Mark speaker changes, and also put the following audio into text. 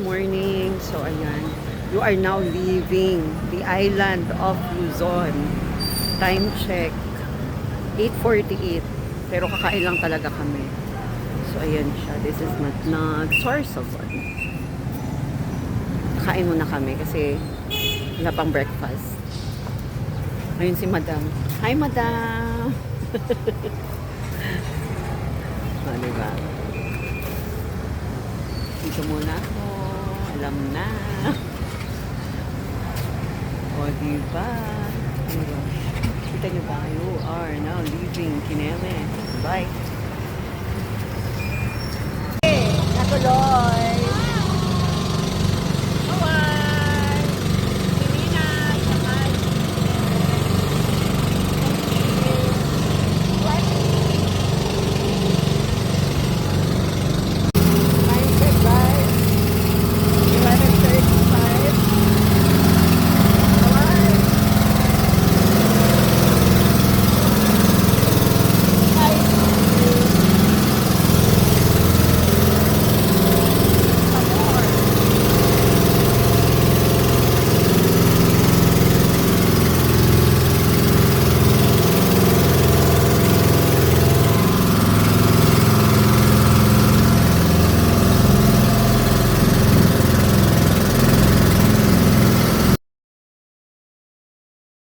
Speaker 1: morning. So, ayan. You are now leaving the island of Luzon. Time check. 8:48. Pero kakain lang talaga kami. So, ayan siya. This is Sorsogon. Kain muna kami kasi wala pang breakfast. Ayun si Madam. Hi, Madam! O, diba? Dito muna ako. Alam na. O, diba? Diba? Kita nyo ba? You are now leaving Kineme. Bye! Natuloy!